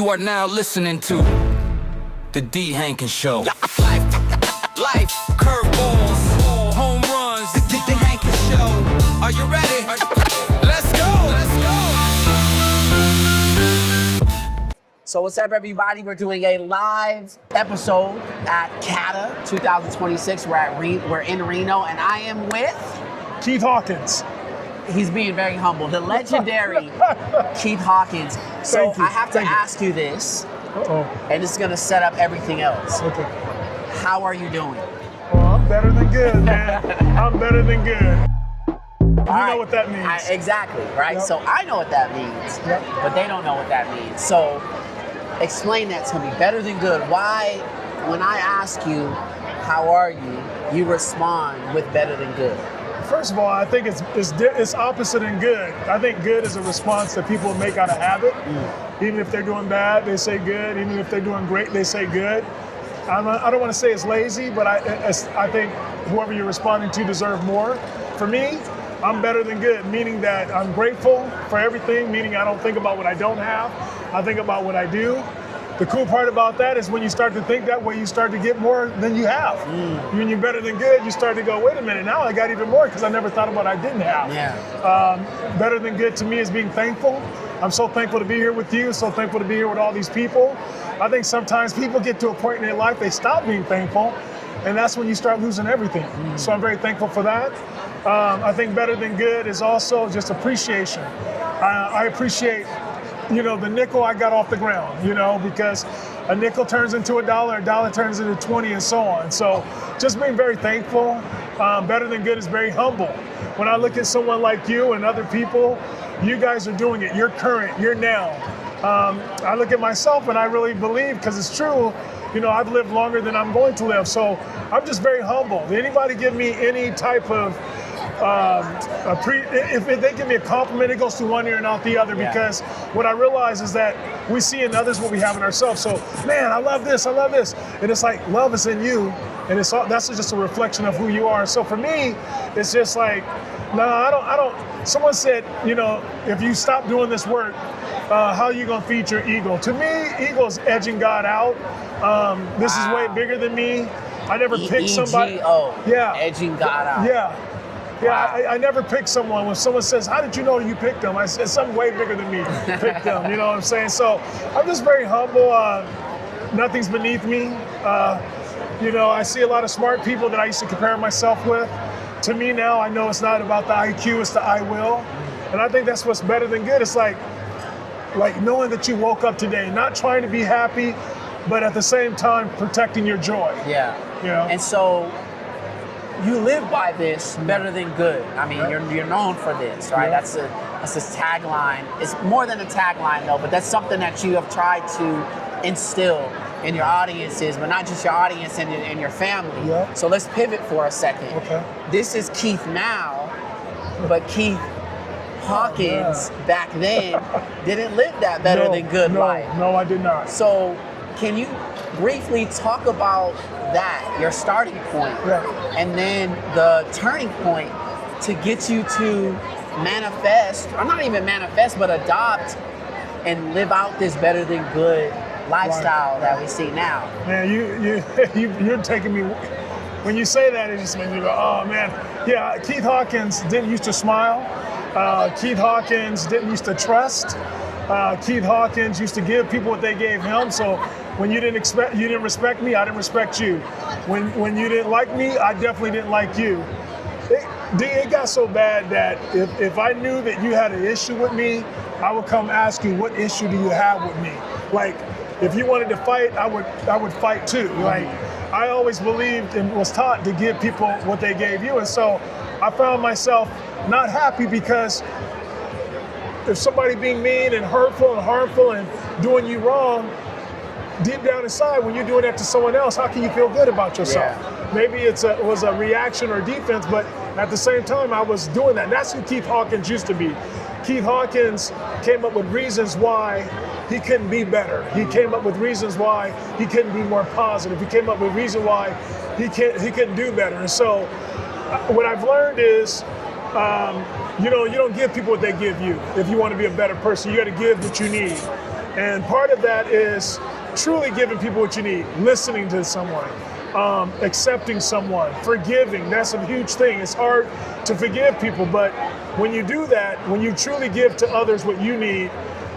You are now listening to the D. Hankins Show. Life, curveballs, home runs, the D. Hankins Show. Are you ready? Let's go. So what's up, everybody? We're doing a live episode at CATA 2026. We're in Reno, and I am with Keith Hawkins. He's being very humble. The legendary Keith Hawkins. So I have to ask you this, and it's going to set up everything else. Okay. How are you doing? Well, I'm better than good, man. I'm better than good. You know what that means. Exactly, right? Yep. So I know what that means, but they don't know what that means. So explain that to me. Better than good. Why, when I ask you, how are you, you respond with better than good? First of all, I think it's opposite in good. I think good is a response that people make out of habit. Even if they're doing bad, they say good. Even if they're doing great, they say good. I don't want to say it's lazy, but I think whoever you're responding to deserve more. For me, I'm better than good, meaning that I'm grateful for everything, meaning I don't think about what I don't have. I think about what I do. The cool part about that is when you start to think that way, you start to get more than you have. When you're better than good, you start to go, wait a minute, now I got even more because I never thought about what I didn't have. Better than good to me is being thankful. I'm so thankful to be here with you, so thankful to be here with all these people. I think sometimes people get to a point in their life, they stop being thankful, and that's when you start losing everything. So I'm very thankful for that. I think better than good is also just appreciation. I appreciate the nickel I got off the ground, because a nickel turns into a dollar turns into 20, and so on. So just being very thankful. Better than good is very humble. When I look at someone like you and other people, you guys are doing it. You're current, you're now. I look at myself and I really believe, because it's true, I've lived longer than I'm going to live. So I'm just very humble. Did anybody give me any type of if they give me a compliment, it goes through one ear and out the other, because what I realize is that we see in others what we have in ourselves. So, man, I love this. And it's like, love is in you, and that's just a reflection of who you are. So for me, it's just like, no, I don't. Someone said, if you stop doing this work, how are you going to feed your ego? To me, ego is edging God out. This is way bigger than me. I never picked somebody. Edging God out. I never pick someone. When someone says, how did you know you picked them? I said, something way bigger than me picked them. You know what I'm saying? So I'm just very humble. Nothing's beneath me. I see a lot of smart people that I used to compare myself with. To me now, I know it's not about the IQ, it's the I will. And I think that's what's better than good. It's like knowing that you woke up today, not trying to be happy, but at the same time protecting your joy. And so you live by this, better than good. I mean, you're known for this, right? That's this tagline. It's more than a tagline, though, but that's something that you have tried to instill in your audiences, but not just your audience and your family. So let's pivot for a second. This is Keith now, but Keith Hawkins back then didn't live that better than good life. No, I did not. So can you briefly talk about that, your starting point, and then the turning point to get you to manifest, or not even manifest, but adopt and live out this better than good lifestyle that we see now? Man, you're taking me. When you say that, it just makes me go, oh man. Yeah, Keith Hawkins didn't used to smile. Keith Hawkins didn't used to trust. Keith Hawkins used to give people what they gave him. So when you didn't respect me, I didn't respect you. When you didn't like me, I definitely didn't like you. It got so bad that if I knew that you had an issue with me, I would come ask you, what issue do you have with me? Like, if you wanted to fight, I would fight too. Like, I always believed and was taught to give people what they gave you. And so I found myself not happy, because if somebody being mean and hurtful and harmful and doing you wrong, deep down inside, when you're doing that to someone else, how can you feel good about yourself? Maybe it was a reaction or defense, but at the same time, I was doing that. And that's who Keith Hawkins used to be. Keith Hawkins came up with reasons why he couldn't be better. He came up with reasons why he couldn't be more positive. He came up with reasons why he couldn't do better. And so what I've learned is, you don't give people what they give you. If you want to be a better person, you got to give what you need. And part of that is truly giving people what you need, listening to someone, accepting someone, forgiving. That's a huge thing. It's hard to forgive people, but when you do that, when you truly give to others what you need,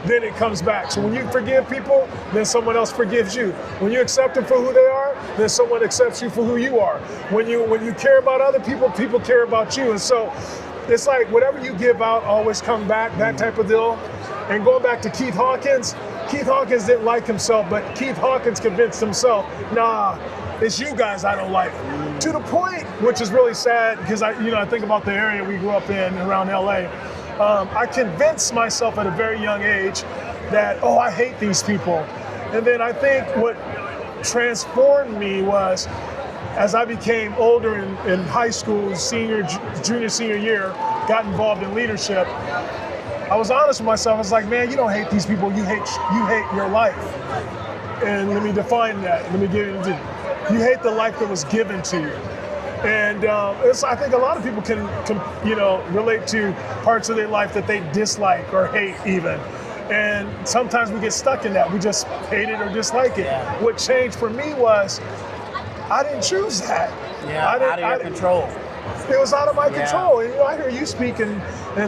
then it comes back. So when you forgive people, then someone else forgives you. When you accept them for who they are, then someone accepts you for who you are. When you care about other people, people care about you. And so it's like whatever you give out always come back, that type of deal. And going back to Keith Hawkins didn't like himself, but Keith Hawkins convinced himself, nah, it's you guys I don't like. To the point, which is really sad, because I think about the area we grew up in around LA. I convinced myself at a very young age that, I hate these people. And then I think what transformed me was, as I became older in high school, junior, senior year, got involved in leadership, I was honest with myself. I was like, man, you don't hate these people, you hate your life. And let me define that. Let me give you, you hate the life that was given to you. And I think a lot of people can relate to parts of their life that they dislike or hate even. And sometimes we get stuck in that. We just hate it or dislike it. Yeah. What changed for me was I didn't choose that. Yeah, out of your control. It was out of my control. And, I hear you speak and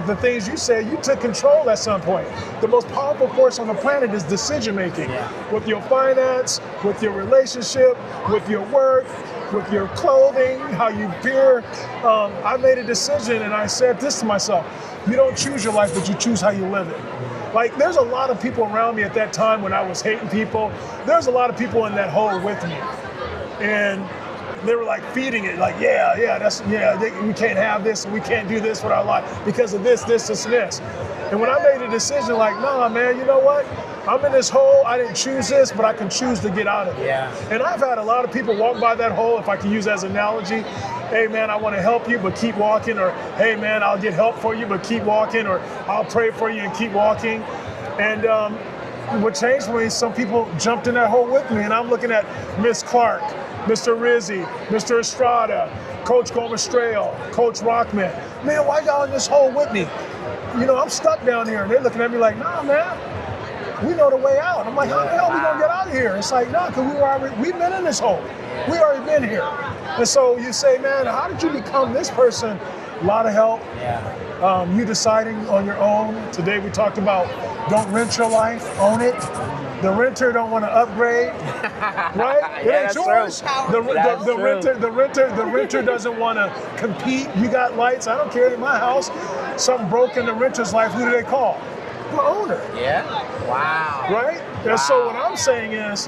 the things you say, you took control at some point. The most powerful force on the planet is decision making. Yeah. With your finance, with your relationship, with your work, with your clothing, how you appear. I made a decision and I said this to myself: you don't choose your life, but you choose how you live it. Like, there's a lot of people around me at that time when I was hating people. There's a lot of people in that hole with me. And they were like feeding it, like, we can't have this and we can't do this with our life because of this, and this. And when I made a decision like, nah, man, you know what? I'm in this hole, I didn't choose this, but I can choose to get out of it. Yeah. And I've had a lot of people walk by that hole, if I can use as an analogy. Hey man, I want to help you, but keep walking. Or hey man, I'll get help for you, but keep walking. Or I'll pray for you and keep walking. And what changed for me, some people jumped in that hole with me, and I'm looking at Miss Clark, Mr. Rizzi, Mr. Estrada, Coach Gomestrell, Coach Rockman. Man, why y'all in this hole with me? I'm stuck down here. And they're looking at me like, nah, man, we know the way out. I'm like, how the hell we gonna get out of here? It's like, nah, because we've been in this hole. We already been here. And so you say, man, how did you become this person? A lot of help. Yeah. You deciding on your own. Today we talked about don't rent your life, own it. The renter don't want to upgrade, right? It ain't yours. The renter doesn't want to compete. You got lights. I don't care. In my house, something broke in the renter's life. Who do they call? The owner. Yeah. Wow. Right? And so what I'm saying is,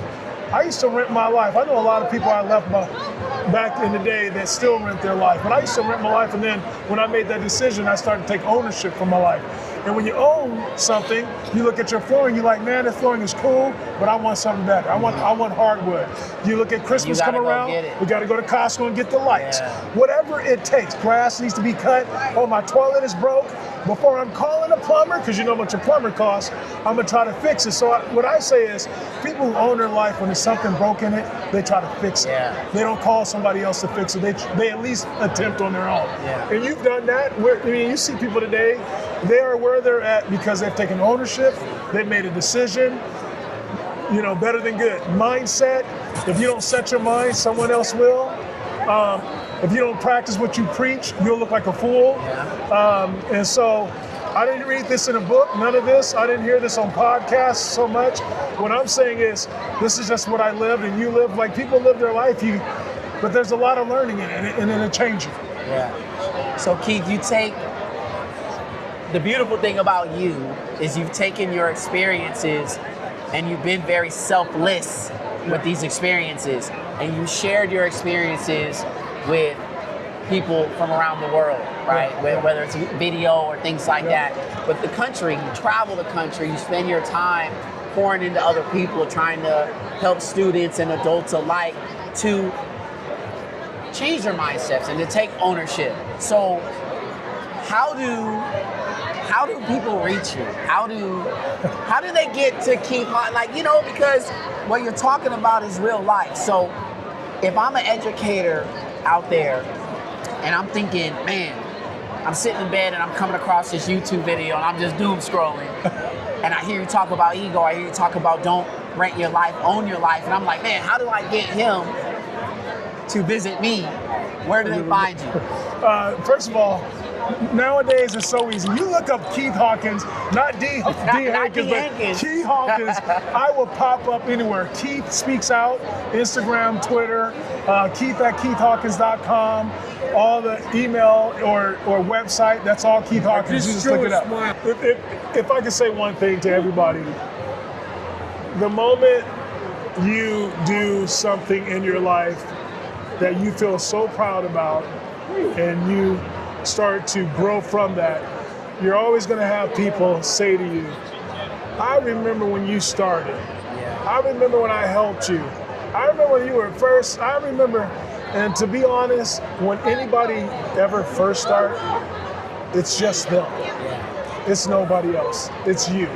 I used to rent my life. I know a lot of people I left back in the day that still rent their life. But I used to rent my life, and then when I made that decision, I started to take ownership for my life. And when you own something, you look at your flooring, you're like, man, this flooring is cool, but I want something better. I want hardwood. You look at Christmas come around, we got to go to Costco and get the lights. Yeah. Whatever it takes. Grass needs to be cut. Oh, my toilet is broke. Before I'm calling a plumber, because you know what your plumber costs, I'm going to try to fix it. So what I say is, people who own their life, when there's something broke in it, they try to fix it. Yeah. They don't call somebody else to fix it. They at least attempt on their own. Yeah. And you've done that. You see people today, they are where they're at because they've taken ownership, they've made a decision, better than good. Mindset, if you don't set your mind, someone else will. If you don't practice what you preach, you'll look like a fool. Yeah. And so I didn't read this in a book, none of this. I didn't hear this on podcasts so much. What I'm saying is, this is just what I lived and you live. Like, people live their life, but there's a lot of learning in it, and it'll change you. Yeah. So Keith, the beautiful thing about you is you've taken your experiences and you've been very selfless with these experiences, and you shared your experiences with people from around the world, right? Whether it's video or things like that. But the country, you travel the country, you spend your time pouring into other people, trying to help students and adults alike to change their mindsets and to take ownership. So how do people reach you? How do they get to Keith Hawkins? Because what you're talking about is real life. So if I'm an educator out there and I'm thinking, man, I'm sitting in bed and I'm coming across this YouTube video and I'm just doom scrolling. And I hear you talk about ego. I hear you talk about don't rent your life, own your life. And I'm like, man, how do I get him to visit me? Where do they find you? First of all, nowadays it's so easy. You look up Keith Hawkins, not D Hankins, but Keith Hawkins. I will pop up anywhere. Keith Speaks Out, Instagram, Twitter, Keith at KeithHawkins.com, all the email or website. That's all Keith Hawkins. You just look it up. If I could say one thing to everybody, the moment you do something in your life that you feel so proud about and you start to grow from that, you're always going to have people say to you, I remember when you started. I remember when I helped you. I remember when you were first. I remember, and to be honest, when anybody ever first start, it's just them. It's nobody else. It's you.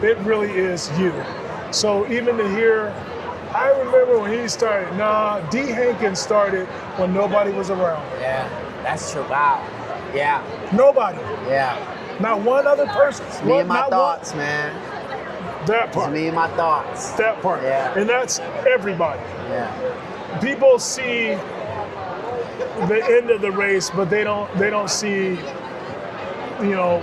It really is you. So even to hear, I remember when he started. Nah, D. Hankins started when nobody was around. Yeah, that's true. Wow. Yeah. Nobody. Yeah. Not one other person. It's me and my thoughts, man. That part. It's me and my thoughts. That part. Yeah. And that's everybody. Yeah. People see the end of the race, but they don't see, you know,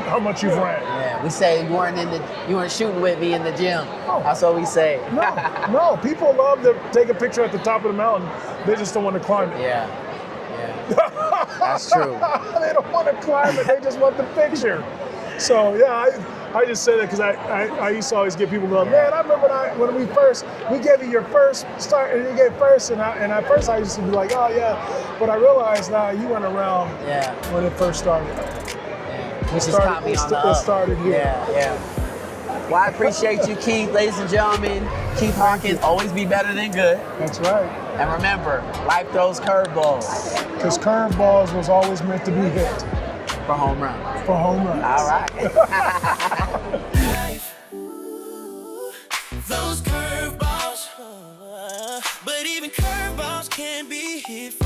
how much you've ran. Yeah. We say you weren't shooting with me in the gym. Oh. That's what we say. No. People love to take a picture at the top of the mountain. They just don't want to climb it. Yeah. That's true. They don't want to climb it. They just want the picture. So yeah, I just say that because I used to always get people going, man, I remember when we gave you your first start and you gave first, and at first I used to be like, oh yeah, but I realized now you went around when it first started. Which just caught me on the up. It started here. Yeah. Well, I appreciate you, Keith, ladies and gentlemen. Keith Hawkins, always be better than good. That's right. And remember, life throws curveballs. Because curveballs was always meant to be hit. For home runs. For home runs. All right. Those curveballs, but even curveballs can be hit.